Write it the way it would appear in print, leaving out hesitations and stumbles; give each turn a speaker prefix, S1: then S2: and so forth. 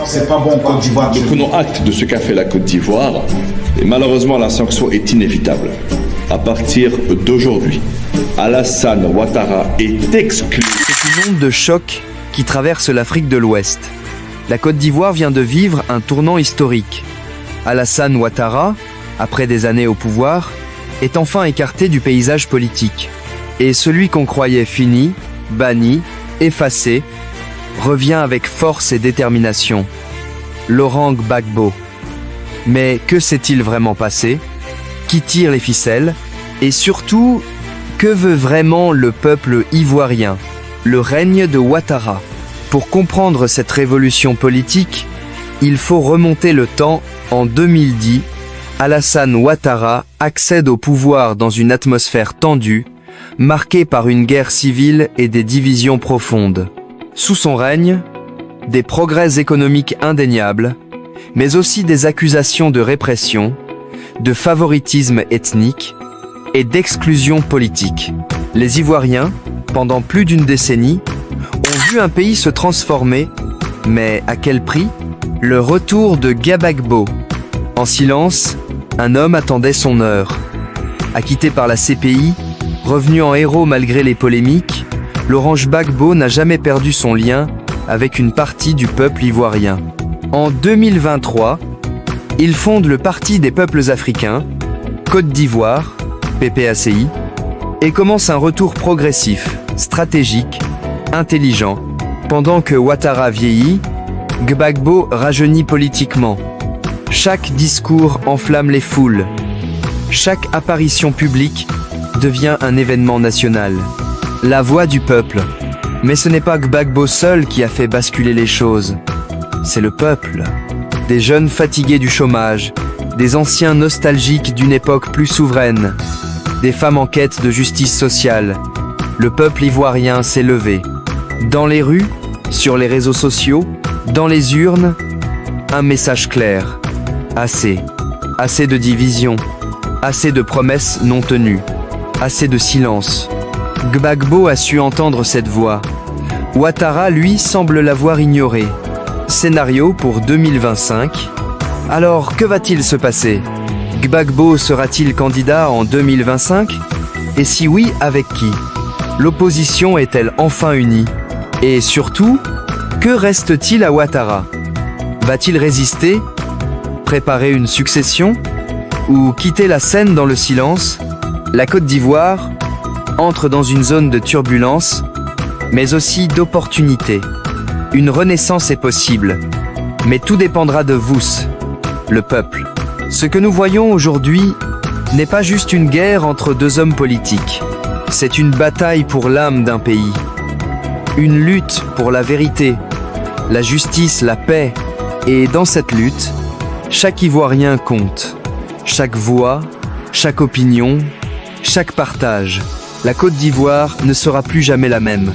S1: C'est pas bon en Côte d'Ivoire.
S2: Nous prenons acte de ce qu'a fait la Côte d'Ivoire et malheureusement la sanction est inévitable. À partir d'aujourd'hui, Alassane Ouattara est exclu.
S3: C'est une onde de choc qui traverse l'Afrique de l'Ouest. La Côte d'Ivoire vient de vivre un tournant historique. Alassane Ouattara, après des années au pouvoir, est enfin écarté du paysage politique. Et celui qu'on croyait fini, banni, effacé, revient avec force et détermination. Laurent Gbagbo. Mais que s'est-il vraiment passé? Qui tire les ficelles? Et surtout, que veut vraiment le peuple ivoirien? Le règne de Ouattara. Pour comprendre cette révolution politique, il faut remonter le temps. En 2010, Alassane Ouattara accède au pouvoir dans une atmosphère tendue, marquée par une guerre civile et des divisions profondes. Sous son règne, des progrès économiques indéniables, mais aussi des accusations de répression, de favoritisme ethnique et d'exclusion politique. Les Ivoiriens, pendant plus d'une décennie, ont vu un pays se transformer, mais à quel prix? Le retour de Gbagbo. En silence, un homme attendait son heure. Acquitté par la CPI, revenu en héros malgré les polémiques, Laurent Gbagbo n'a jamais perdu son lien avec une partie du peuple ivoirien. En 2023, il fonde le Parti des peuples africains, Côte d'Ivoire, PPACI, et commence un retour progressif, stratégique, intelligent. Pendant que Ouattara vieillit, Gbagbo rajeunit politiquement. Chaque discours enflamme les foules. Chaque apparition publique devient un événement national. La voix du peuple. Mais ce n'est pas Gbagbo seul qui a fait basculer les choses. C'est le peuple. Des jeunes fatigués du chômage, des anciens nostalgiques d'une époque plus souveraine, des femmes en quête de justice sociale. Le peuple ivoirien s'est levé. Dans les rues, sur les réseaux sociaux, dans les urnes, un message clair. Assez. Assez de division. Assez de promesses non tenues. Assez de silence. Gbagbo a su entendre cette voix. Ouattara, lui, semble l'avoir ignorée. Scénario pour 2025. Alors, que va-t-il se passer? Gbagbo sera-t-il candidat en 2025? Et si oui, avec qui? L'opposition est-elle enfin unie? Et surtout, que reste-t-il à Ouattara? Va-t-il résister? Préparer une succession? Ou quitter la scène dans le silence? La Côte d'Ivoire entre dans une zone de turbulence, mais aussi d'opportunité. Une renaissance est possible, mais tout dépendra de vous, le peuple. Ce que nous voyons aujourd'hui n'est pas juste une guerre entre deux hommes politiques. C'est une bataille pour l'âme d'un pays. Une lutte pour la vérité, la justice, la paix. Et dans cette lutte, chaque Ivoirien compte. Chaque voix, chaque opinion, chaque partage. La Côte d'Ivoire ne sera plus jamais la même.